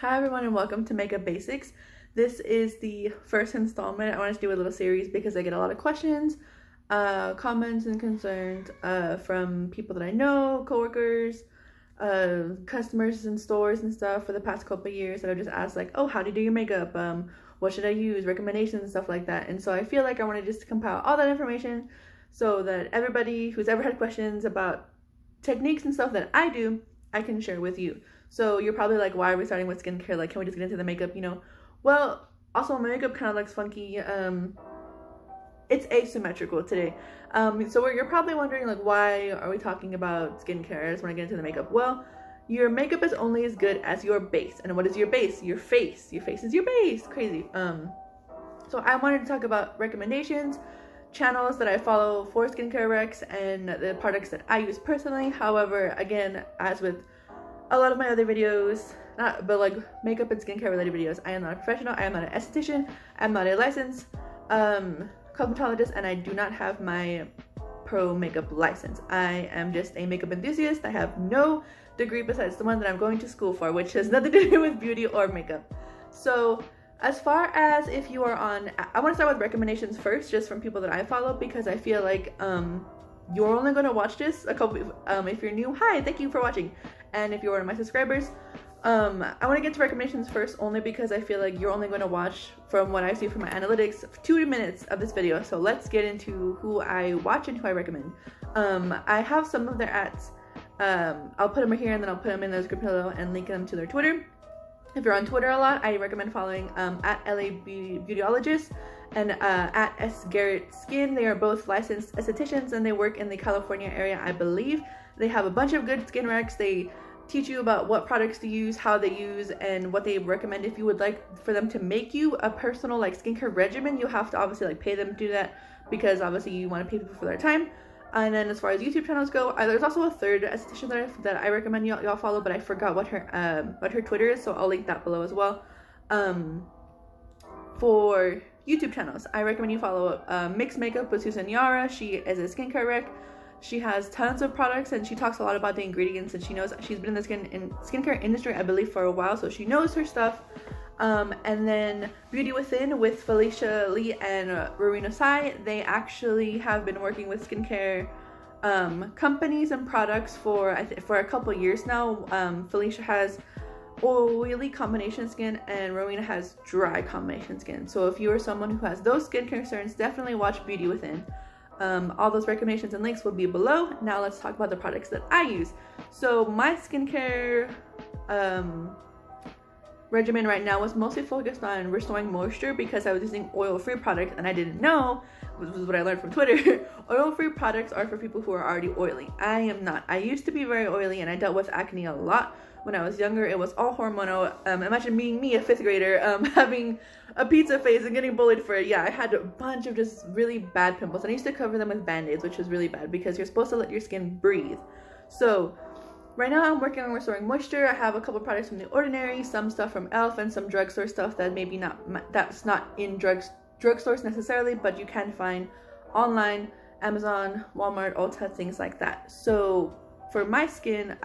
Hi everyone and welcome to Makeup Basics. This is the first installment. I wanted to do a little series because I get a lot of questions, comments and concerns from people that I know, coworkers, customers in stores and stuff for the past couple of years that I've just asked like, oh, how do you do your makeup? What should I use? Recommendations and stuff like that. And so I feel like I want to just compile all that information so that everybody who's ever had questions about techniques and stuff that I do, I can share with you. So you're probably like, why are we starting with skincare? Like, can we just get into the makeup, you know? Well, also my makeup kind of looks funky. It's asymmetrical today. So you're probably wondering like, why are we talking about skincare? I just want to get into the makeup. Well, your makeup is only as good as your base. And what is your base? Your face. Your face is your base. Crazy. So I wanted to talk about recommendations, channels that I follow for skincare recs, and the products that I use personally. However, again, as with a lot of my other videos, but like makeup and skincare related videos, I am not a professional. I am not an esthetician. I'm not a licensed cosmetologist, and I do not have my pro makeup license. I am just a makeup enthusiast. I have no degree besides the one that I'm going to school for, which has nothing to do with beauty or makeup. So as far as if you are on, I want to start with recommendations first, just from people that I follow, because I feel like you're only going to watch this if you're new, hi, thank you for watching. And if you're one of my subscribers, I want to get to recommendations first, only because I feel like you're only going to watch, from what I see from my analytics, 2 minutes of this video. So let's get into who I watch and who I recommend. I have some of their ads. I'll put them here and then I'll put them in the description below and link them to their Twitter. If you're on Twitter a lot, I recommend following at LA Beautyologist and at S Garrett Skin. They are both licensed estheticians and they work in the California area, I believe. They have a bunch of good skin recs. They teach you about what products to use, how they use, and what they recommend. If you would like for them to make you a personal like skincare regimen, you have to obviously like pay them to do that, because obviously you want to pay people for their time. And then as far as YouTube channels go, there's also a third esthetician that I recommend y'all follow, but I forgot what her Twitter is, so I'll link that below as well. For YouTube channels, I recommend you follow Mixed Makeup with Susan Yara. She is a skincare rec. She has tons of products and she talks a lot about the ingredients, and she's been in the skincare industry, I believe, for a while, so she knows her stuff. And then Beauty Within with Felicia Lee and Rowena Sai. They actually have been working with skincare companies and products for a couple years now. Felicia has oily combination skin and Rowena has dry combination skin. So if you are someone who has those skin concerns, definitely watch Beauty Within. All those recommendations and links will be below. Now let's talk about the products that I use. So my skincare regimen right now was mostly focused on restoring moisture, because I was using oil-free products and I didn't know, which was what I learned from Twitter. Oil-free products are for people who are already oily. I am not. I used to be very oily and I dealt with acne a lot when I was younger. It was all hormonal. Imagine being me, a 5th grader, having a pizza face and getting bullied for it. Yeah, I had a bunch of just really bad pimples, and I used to cover them with band-aids, which was really bad because you're supposed to let your skin breathe. So right now I'm working on restoring moisture. I have a couple products from The Ordinary, some stuff from e.l.f. and some drugstore stuff that maybe that's not in drugstores necessarily, but you can find online, Amazon, Walmart, Ulta, things like that. So for my skin,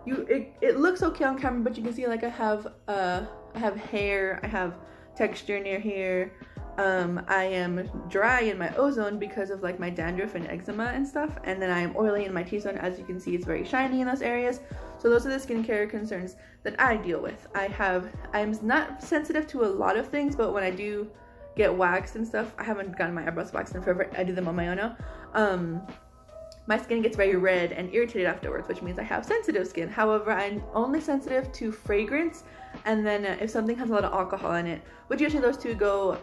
it looks okay on camera, but you can see like I have hair, I have texture near here. I am dry in my O-zone because of like my dandruff and eczema and stuff, and then I am oily in my T-zone. As you can see, it's very shiny in those areas. So those are the skincare concerns that I deal with. I'm not sensitive to a lot of things, but when I do get waxed and stuff, I haven't gotten my eyebrows waxed in forever. I do them on my own now. My skin gets very red and irritated afterwards, which means I have sensitive skin. However, I'm only sensitive to fragrance, and then if something has a lot of alcohol in it, which usually those two go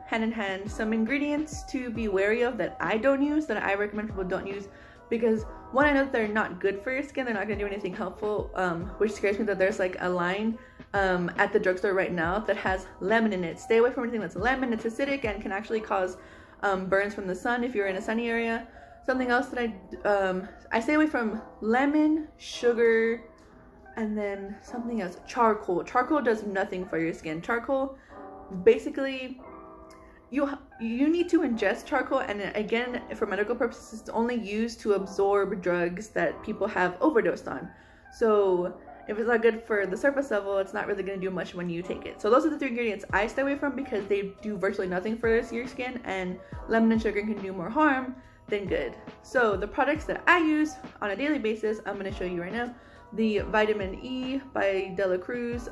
hand in hand. Some ingredients to be wary of that I don't use, that I recommend people don't use, because one, I know that they're not good for your skin. They're not going to do anything helpful, which scares me that there's like a line at the drugstore right now that has lemon in it. Stay away from anything that's lemon. It's acidic and can actually cause burns from the sun if you're in a sunny area. Something else that I stay away from: lemon, sugar, and then something else, charcoal. Charcoal does nothing for your skin. Charcoal, basically, you need to ingest charcoal, and again, for medical purposes, it's only used to absorb drugs that people have overdosed on. So if it's not good for the surface level, it's not really going to do much when you take it. So those are the 3 ingredients I stay away from because they do virtually nothing for your skin, and lemon and sugar can do more harm than good. So the products that I use on a daily basis, I'm going to show you right now. The vitamin E by Dela Cruz.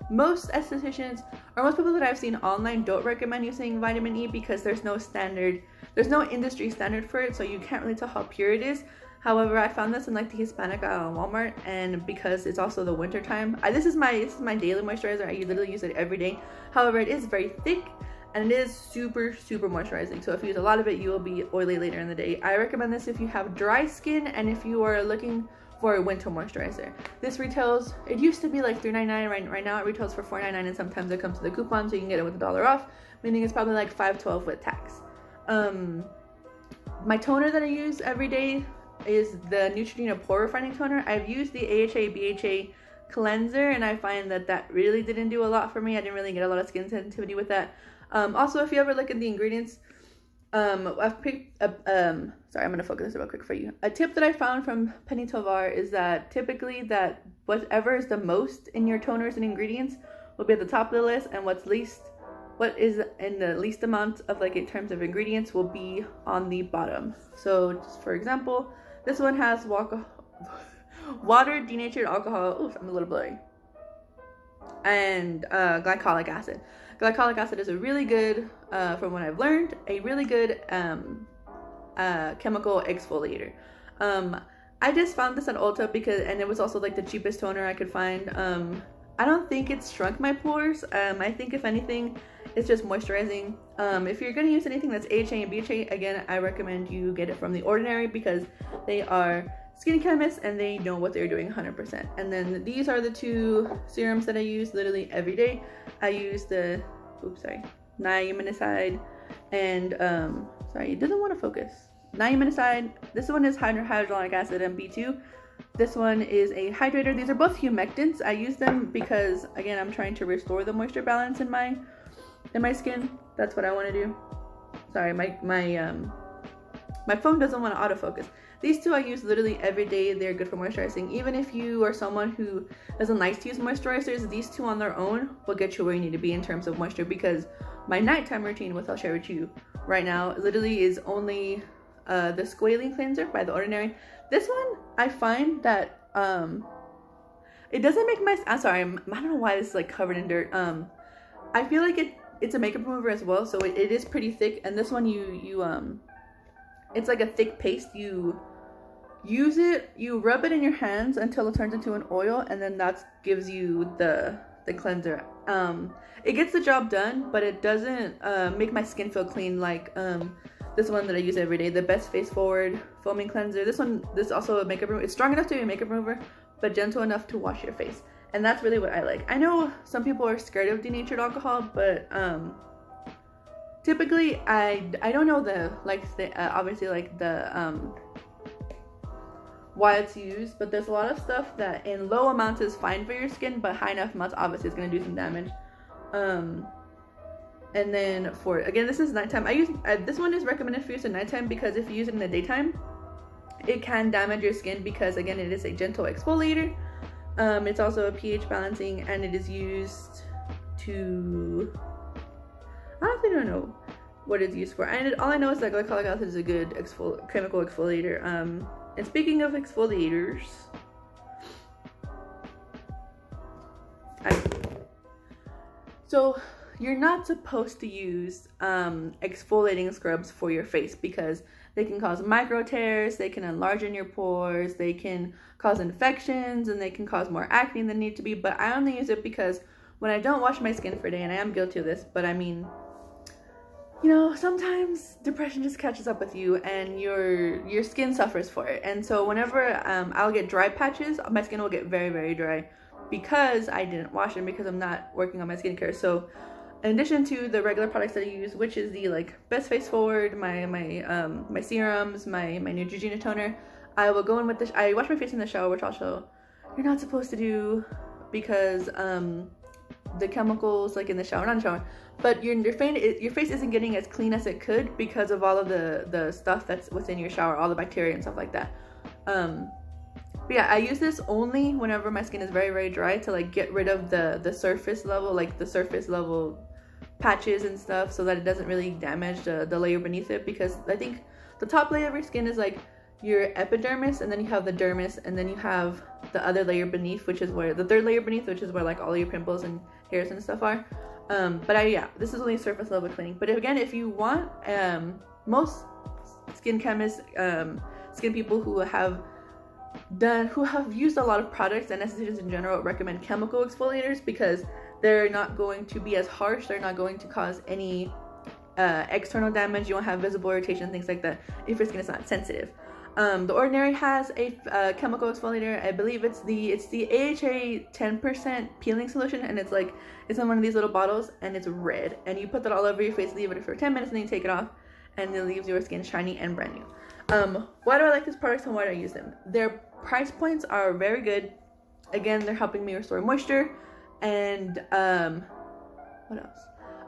Most estheticians, or most people that I've seen online, don't recommend using vitamin E because there's no industry standard for it, so you can't really tell how pure it is. However, I found this in like the Hispanic aisle in Walmart, and because it's also the winter time, this is my daily moisturizer. I literally use it every day. However, it is very thick and it is super moisturizing. So if you use a lot of it, you will be oily later in the day. I recommend this if you have dry skin and if you are looking for a winter moisturizer. This retails, it used to be like $3.99, right now it retails for $4.99, and sometimes it comes with a coupon so you can get it with $1 off, meaning it's probably like $5.12 with tax. My toner that I use every day is the Neutrogena pore refining toner. I've used the AHA BHA cleanser, and I find that really didn't do a lot for me. I didn't really get a lot of skin sensitivity with that. Also, if you ever look at the ingredients, I've picked up, sorry, I'm going to focus this real quick for you. A tip that I found from Penny Tovar is that typically that whatever is the most in your toners and ingredients will be at the top of the list, and what is in the least amount of, like, in terms of ingredients, will be on the bottom. So just for example, this one has water, denatured alcohol, oof, I'm a little blurry, and glycolic acid. Glycolic acid is a really good, from what I've learned, a really good chemical exfoliator. I just found this at Ulta and it was also like the cheapest toner I could find. I don't think it's shrunk my pores. I think if anything, it's just moisturizing. If you're going to use anything that's AHA and BHA, again, I recommend you get it from The Ordinary because they are skin chemists and they know what they're doing 100%. And then these are the 2 serums that I use literally every day. I use the, niacinamide and, sorry, it doesn't want to focus. Niacinamide, this one is hyaluronic acid and B2. This one is a hydrator. These are both humectants. I use them because, again, I'm trying to restore the moisture balance in my skin. That's what I want to do. Sorry, my phone doesn't want to autofocus. These 2 I use literally every day. They're good for moisturizing. Even if you are someone who doesn't like to use moisturizers, these 2 on their own will get you where you need to be in terms of moisture, because my nighttime routine, which I'll share with you right now, literally is only the squalene cleanser by The Ordinary. This one, I find that it doesn't make my, I'm sorry, I don't know why this is like covered in dirt. I feel like it's a makeup remover as well, so it is pretty thick. And this one, it's like a thick paste. You use it, you rub it in your hands until it turns into an oil, and then that gives you the cleanser. It gets the job done, but it doesn't make my skin feel clean like this one that I use every day, the Best Face Forward Foaming Cleanser. This is also a makeup remover. It's strong enough to be a makeup remover, but gentle enough to wash your face. And that's really what I like. I know some people are scared of denatured alcohol, but typically I don't know obviously like the why it's used, but there's a lot of stuff that in low amounts is fine for your skin, but high enough amounts obviously is going to do some damage. And then again, this is nighttime. This one is recommended for use at nighttime because if you use it in the daytime, it can damage your skin because, again, it is a gentle exfoliator. It's also a pH balancing, and it is used to, I honestly don't know what it's used for. All I know is that glycolic acid is a good chemical exfoliator. And speaking of exfoliators, so you're not supposed to use exfoliating scrubs for your face because they can cause micro tears, they can enlarge in your pores, they can cause infections, and they can cause more acne than need to be. But I only use it because when I don't wash my skin for a day, and I am guilty of this, but I mean, you know, sometimes depression just catches up with you and your skin suffers for it. And so whenever I'll get dry patches, my skin will get very, very dry because I didn't wash them, because I'm not working on my skincare. So in addition to the regular products that I use, which is the Best Face Forward, my serums, my Neutrogena toner, I will go in with I wash my face in the shower, which also you're not supposed to do because the chemicals in the shower, not in the shower, but your face isn't getting as clean as it could because of all of the stuff that's within your shower, all the bacteria and stuff like that. But yeah, I use this only whenever my skin is very, very dry, to like get rid of the surface level, like the surface level patches and stuff, so that it doesn't really damage the layer beneath it. Because I think the top layer of your skin is like your epidermis, and then you have the dermis, and then you have the other layer beneath, which is where the third layer beneath, which is where like all your pimples and hairs and stuff are. But yeah, this is only surface level cleaning. But if you want, most skin chemists, skin people who have used a lot of products, and estheticians in general recommend chemical exfoliators, because they're not going to be as harsh, they're not going to cause any external damage, you won't have visible irritation, things like that, if your skin is not sensitive. The Ordinary has a chemical exfoliator. I believe it's the AHA 10% peeling solution, and it's in one of these little bottles, and it's red, and you put that all over your face, leave it for 10 minutes, and then you take it off, and it leaves your skin shiny and brand new. Why do I like these products and why do I use them? Their price points are very good. Again, they're helping me restore moisture. And what else?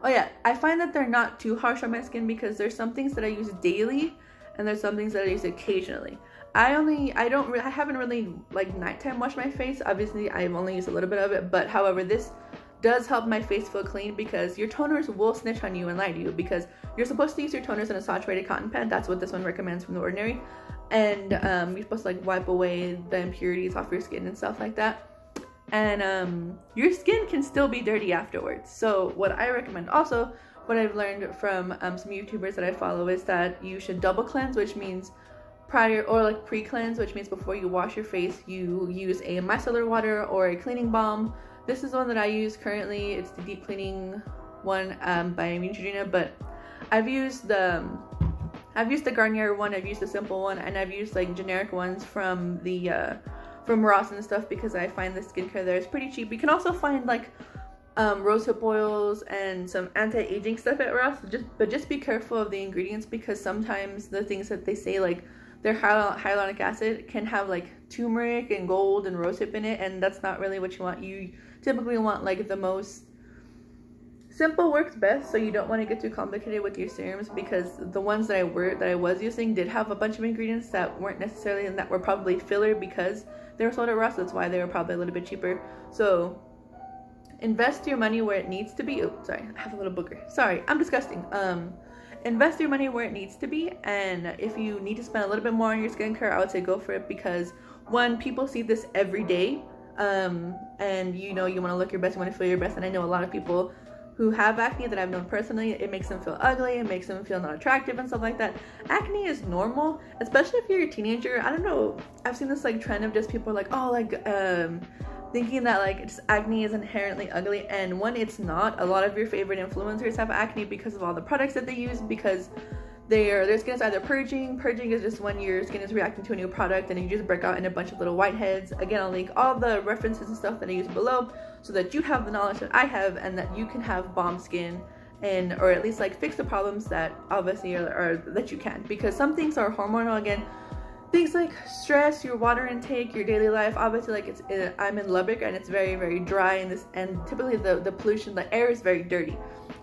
Oh yeah, I find that they're not too harsh on my skin, because there's some things that I use daily and there's some things that I use occasionally. I haven't really like nighttime washed my face. Obviously I've only used a little bit of it, but however, this does help my face feel clean, because your toners will snitch on you and lie to you, because you're supposed to use your toners in a saturated cotton pad. That's what this one recommends from The Ordinary. And you're supposed to like wipe away the impurities off your skin and stuff like that. And your skin can still be dirty afterwards. So what I recommend, also what I've learned from some YouTubers that I follow, is that you should double cleanse, which means pre-cleanse, which means before you wash your face, you use a micellar water or a cleaning balm. This is the one that I use currently. It's the deep cleaning one by Neutrogena, but I've used the Garnier one, I've used the simple one, and I've used like generic ones from Ross and stuff, because I find the skincare there is pretty cheap. You can also find like rosehip oils and some anti-aging stuff at Ross, but just be careful of the ingredients, because sometimes the things that they say, like their hyaluronic acid, can have like turmeric and gold and rosehip in it, and that's not really what you want. You typically want like the most simple works best, so you don't want to get too complicated with your serums, because the ones that I was using did have a bunch of ingredients that weren't necessarily, and that were probably filler because they were sold at Ross. That's why they were probably a little bit cheaper. So invest your money where it needs to be. Oh, sorry, I have a little booger. Sorry, I'm disgusting. Invest your money where it needs to be, and if you need to spend a little bit more on your skincare, I would say go for it, because one, people see this every day, and you know, you want to look your best, you want to feel your best, and I know a lot of people who have acne that I've known personally, it makes them feel ugly, it makes them feel not attractive and stuff like that. Acne is normal, especially if you're a teenager. I don't know, I've seen this like trend of just people like, oh, like thinking that like just acne is inherently ugly, and one, it's not. A lot of your favorite influencers have acne because of all the products that they use, because their skin is either purging. Purging is just when your skin is reacting to a new product and you just break out in a bunch of little whiteheads. Again, I'll link all the references and stuff that I use below, so that you have the knowledge that I have, and that you can have bomb skin, and or at least like fix the problems that obviously are that you can, because some things are hormonal. Again, things like stress, your water intake, your daily life. Obviously, like I'm in Lubbock, and it's very, very dry, and typically the pollution, the air is very dirty.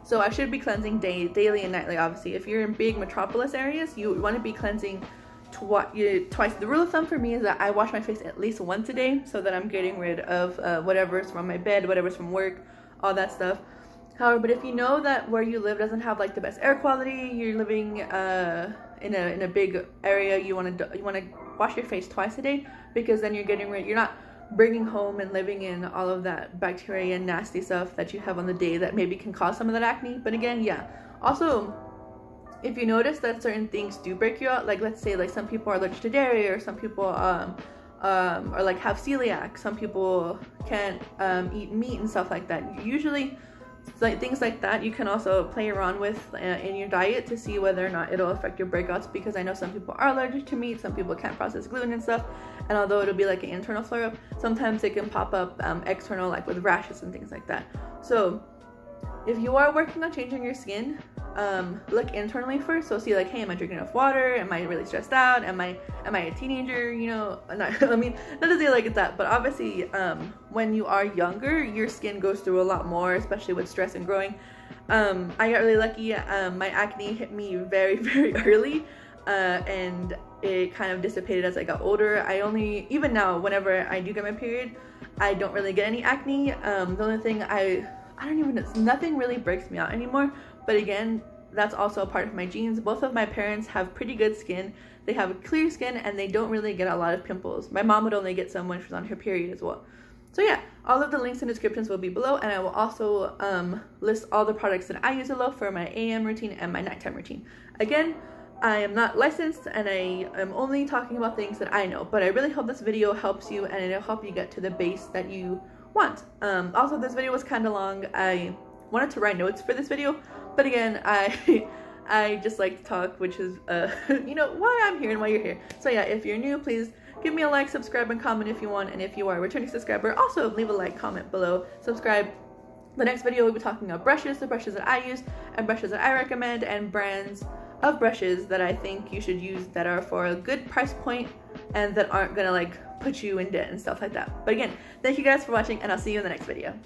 So I should be cleansing daily and nightly. Obviously, if you're in big metropolis areas, you want to be cleansing twice. The rule of thumb for me is that I wash my face at least once a day, so that I'm getting rid of whatever's from my bed, whatever's from work, all that stuff. However, but if you know that where you live doesn't have like the best air quality, you're living in a big area, you want to wash your face twice a day, because then you're not bringing home and living in all of that bacteria and nasty stuff that you have on the day that maybe can cause some of that acne. But again, yeah, also, if you notice that certain things do break you out, like let's say like some people are allergic to dairy, or some people are like have celiac, some people can't eat meat and stuff like that. Usually like things like that you can also play around with in your diet to see whether or not it'll affect your breakouts, because I know some people are allergic to meat, some people can't process gluten and stuff, and although it'll be like an internal flare up, sometimes it can pop up external, like with rashes and things like that. So if you are working on changing your skin, look internally first. So see like, hey, am I drinking enough water? Am I really stressed out? Am I a teenager? You know, I mean, not to say like that, but obviously when you are younger, your skin goes through a lot more, especially with stress and growing. I got really lucky. My acne hit me very, very early. and it kind of dissipated as I got older. Even now, whenever I do get my period, I don't really get any acne. The only thing I don't even know, nothing really breaks me out anymore. But again, that's also a part of my genes. Both of my parents have pretty good skin. They have clear skin and they don't really get a lot of pimples. My mom would only get some when she's on her period as well. So yeah, all of the links and descriptions will be below, and I will also list all the products that I use below for my AM routine and my nighttime routine. Again, I am not licensed and I am only talking about things that I know, but I really hope this video helps you and it'll help you get to the base that you want. Also, this video was kind of long. I wanted to write notes for this video, but again, I just like to talk, which is you know, why I'm here and why you're here. So yeah, if you're new, please give me a like, subscribe, and comment if you want. And if you are a returning subscriber, also leave a like, comment below, subscribe. The next video we'll be talking about brushes, the brushes that I use and brushes that I recommend, and brands of brushes that I think you should use that are for a good price point and that aren't gonna like put you in debt and stuff like that. But again, thank you guys for watching, and I'll see you in the next video.